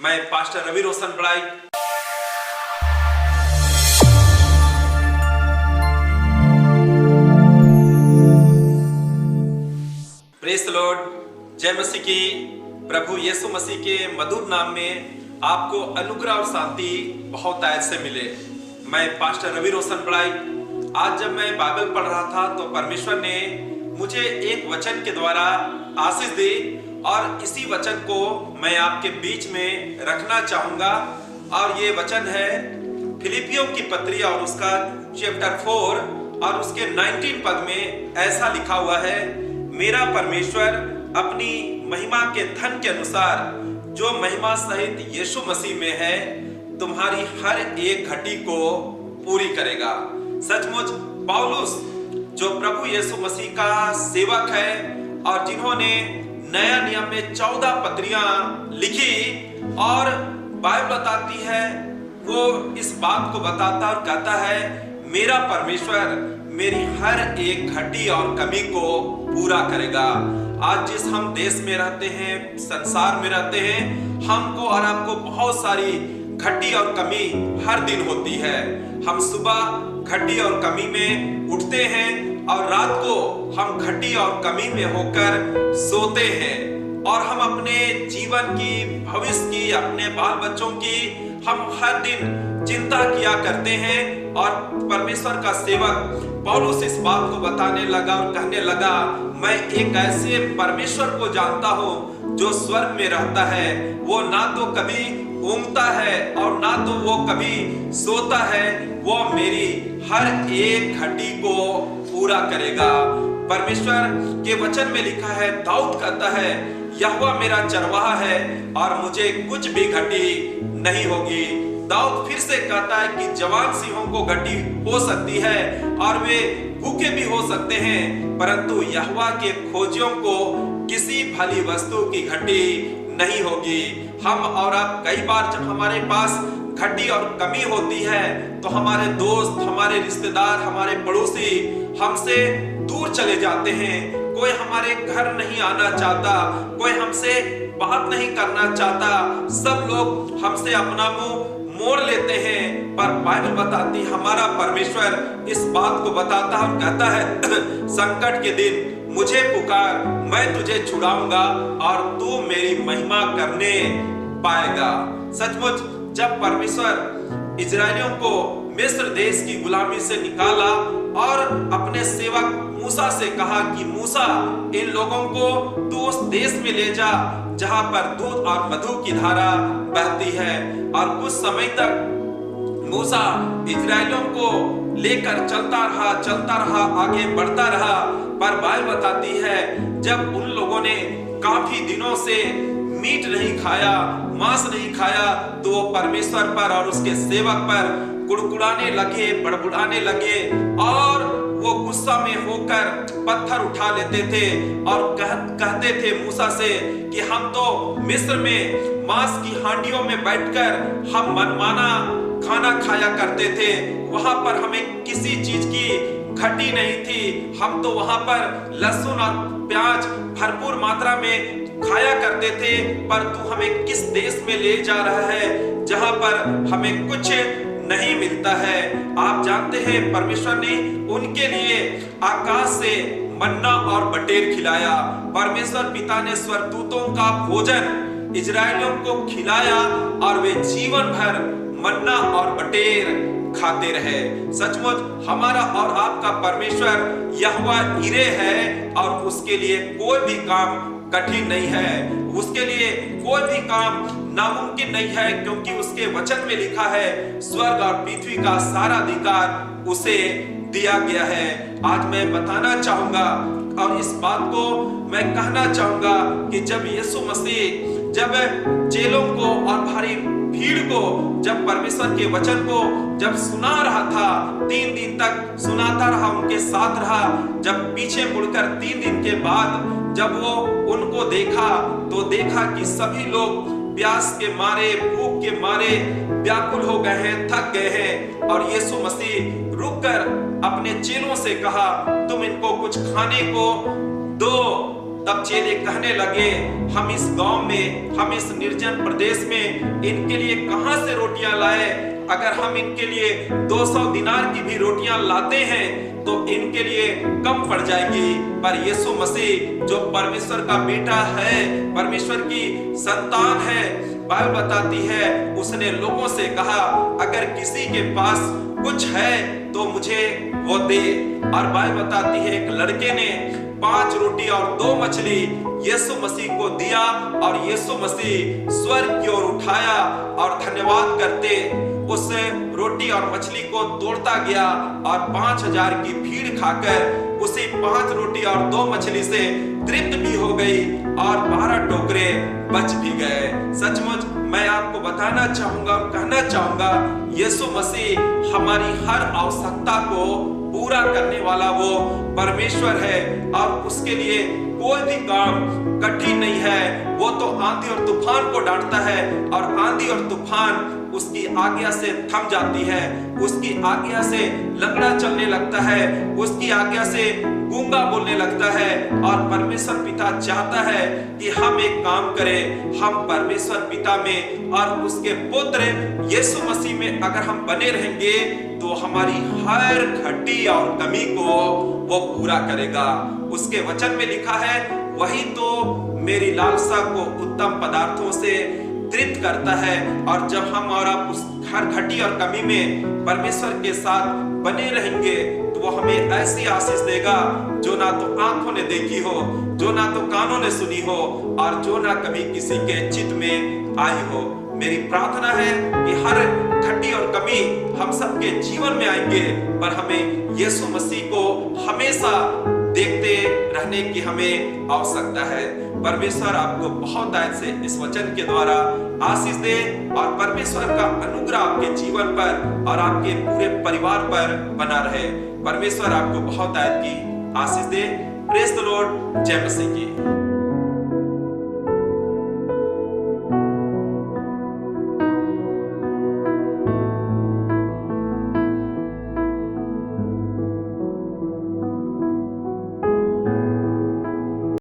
मैं पास्टर रवि रोशन बड़ाई। Praise the lord. जय मसीह की। प्रभु यीशु मसीह के मधुर नाम में आपको अनुग्रह और शांति बहुत आयत से मिले। मैं पास्टर रवि रोशन बड़ाई। आज जब मैं बाइबल पढ़ रहा था तो परमेश्वर ने मुझे एक वचन के द्वारा आशीष दी और इसी वचन को मैं आपके बीच में रखना चाहूंगा। और ये वचन है फिलिपियों की पत्री और उसका चैप्टर 4 और उसके 19 पद में ऐसा लिखा हुआ है, मेरा परमेश्वर अपनी महिमा के धन के अनुसार जो महिमा सहित यीशु मसीह में है तुम्हारी हर एक घटी को पूरी करेगा। सचमुच पौलुस जो प्रभु यीशु मसीह का सेवक है और जिन्होंने नया नियम में 14 पत्रियां लिखी और बाइबल बताती है, वो इस बात को बताता और कहता है मेरा परमेश्वर मेरी हर एक घटी और कमी को पूरा करेगा। आज जिस हम देश में रहते हैं, संसार में रहते हैं, हमको और आपको बहुत सारी घटी और कमी हर दिन होती है। हम सुबह घटी और कमी में उठते हैं और रात को हम घटी और कमी में होकर सोते हैं और हम अपने जीवन की, भविष्य की, अपने बाल बच्चों की हम हर दिन चिंता किया करते हैं। और परमेश्वर का सेवक पौलुस इस बात को बताने लगा और कहने लगा, मैं एक ऐसे परमेश्वर को जानता हूं जो स्वर्ग में रहता है। वो ना तो कभी ऊँघता है और ना तो वो कभी सोता है, वो मेरी हर एक घटी को पूरा करेगा। परमेश्वर के वचन में लिखा है, दाऊद कहता है यहोवा मेरा चरवाहा है और मुझे कुछ भी घटी नहीं होगी। दाऊद फिर से कहता है कि जवान सिंहों को घटी हो सकती है और वे भूखे भी हो सकते हैं, परंतु यहोवा के खोजियों को किसी भली वस्तु की घटी नहीं होगी। हम और आप कई बार जब हमारे पास घटी और कमी होती है तो हमारे दोस्त, हमारे रिश्तेदार, हमारे पड़ोसी हमसे दूर चले जाते हैं। कोई हमारे घर नहीं आना चाहता, कोई हमसे बात नहीं करना चाहता, सब लोग हमसे अपना मुंह मोड़ लेते हैं। पर बाइबल बताती हमारा परमेश्वर इस बात को बताता और कहता है संकट के दिन मुझे पुकार, मैं तुझे छुड़ाऊंगा और तू मेरी महिमा करने पाएगा। सचमुच जब परमेश्वर इजरायलियों को मिस्र देश की गुलामी से निकाला और अपने सेवक मूसा से कहा कि मूसा इन लोगों को तू उस देश में ले जा जहां पर दूध और मधु की धारा बहती है। और कुछ समय तक मूसा इजरायलियों को लेकर चलता रहा, आगे बढ़ता रहा। पर बाइबल बताती है जब उन लोगों ने काफी दिनों से मीट नहीं खाया, मांस नहीं खाया, तो वो परमेश्वर पर और उसके सेवक पर कुड़कुड़ाने लगे, बड़बड़ाने लगे और वो गुस्सा में होकर पत्थर उठा लेते थे और कहते थे मूसा से कि हम तो मिस्र में मांस की हांडियों में बैठकर हम मनमाना खाना खाया करते थे, वहां पर हमें किसी चीज की घटी नहीं थी। हम तो वहां पर लहसुन और प्याज भरपूर मात्रा में खाया करते थे, पर तू हमें किस देश में ले जा रहा है जहां पर हमें कुछ नहीं मिलता है। आप जानते हैं परमेश्वर ने उनके लिए आकाश से मन्ना और बटेर खिलाया। परमेश्वर पिता ने स्वर्गदूतों का भोजन इजरायलियों को खिलाया और वे जीवन भर मन्ना और बटेर खाते रहे। सचमुच हमारा और आपका परमेश्वर यहोवा यीरे है और उसके लिए कोई भी काम कठिन नहीं है, उसके लिए कोई भी काम नामुमकिन नहीं है, क्योंकि उसके वचन में लिखा है स्वर्ग और पृथ्वी का सारा अधिकार उसे दिया गया है। आज मैं बताना चाहूंगा और इस बात को मैं कहना चाहूंगा कि जब यीशु मसीह जब चेलों को और भारी भीड़ को जब परमेश्वर के वचन को जब सुना रहा था, 3 दिन तक सुनाता रहा, उनके साथ रहा। जब पीछे मुड़कर 3 दिन के बाद जब वो उनको देखा तो देखा कि सभी लोग प्यास के मारे, भूख के मारे व्याकुल हो गए हैं, थक गए हैं। और यीशु मसीह रुककर अपने चेलों से कहा, तुम इनको कुछ खाने को दो तब चेले कहने लगे, हम इस गांव में, हम इस निर्जन प्रदेश में इनके लिए कहां से रोटियां लाए? अगर हम इनके लिए 200 दिनार की भी रोटियां लाते हैं तो इनके लिए कम पड़ जाएगी। पर यीशु मसीह जो परमेश्वर का बेटा है, परमेश्वर की संतान है, बाइबल बताती है उसने लोगों से कहा, अगर किसी के पास कुछ है तो मुझे वो दे। और बाइबल बताती है एक लड़के ने 5 रोटी और 2 मछली यीशु मसीह को दिया और यीशु मसीह स्वर्ग की ओर उठाया और धन्यवाद करते उस रोटी और मछली को तोड़ता गया और 5000 की भीड़ खाकर उसी 5 रोटी और 2 मछली से तृप्त भी हो गई और 12 टोकरे बच भी गए। सचमुच मैं आपको बताना चाहूंगा, कहना चाहूंगा, यीशु मसीह हमारी हर आवश्यकता को पूरा करने वाला वो परमेश्वर है और उसके लिए कोई भी काम कठिन नहीं है। वो तो आंधी और तूफान को डांटता है और आंधी और तूफान उसकी आज्ञा से थम जाती है, उसकी आज्ञा से लंगड़ा चलने लगता है, उसकी आज्ञा से गूंगा बोलने लगता है। और परमेश्वर पिता चाहता है कि हम एक काम करें, हम परमेश्वर पिता में और उसके पुत्र यीशु मसीह में अगर हम बने रहेंगे तो हमारी हर घटी और कमी को वो पूरा करेगा। उसके वचन में लिखा है, वही तो मेरी लालसा को उत्तम पदार्थों से तृप्त करता है। और जब हम और आप उस हर घटी और कमी में परमेश्वर के साथ बने रहेंगे तो वो हमें ऐसी आशीष देगा जो ना तो आंखों ने देखी हो, जो ना तो कानों ने सुनी हो और जो ना कभी किसी के चित्त में आई हो। मेरी प्रार्थना है कि हर घटी और कमी हम सबके जीवन में आएंगे, पर हमें यीशु मसीह को हमेशा देखते रहने की हमें आवश्यकता है। परमेश्वर आपको बहुत आयत से इस वचन के द्वारा आशीष दे और परमेश्वर का अनुग्रह आपके जीवन पर और आपके पूरे परिवार पर बना रहे। परमेश्वर आपको बहुत आयत की आशीष दे। Praise the lord. जय मसीह की।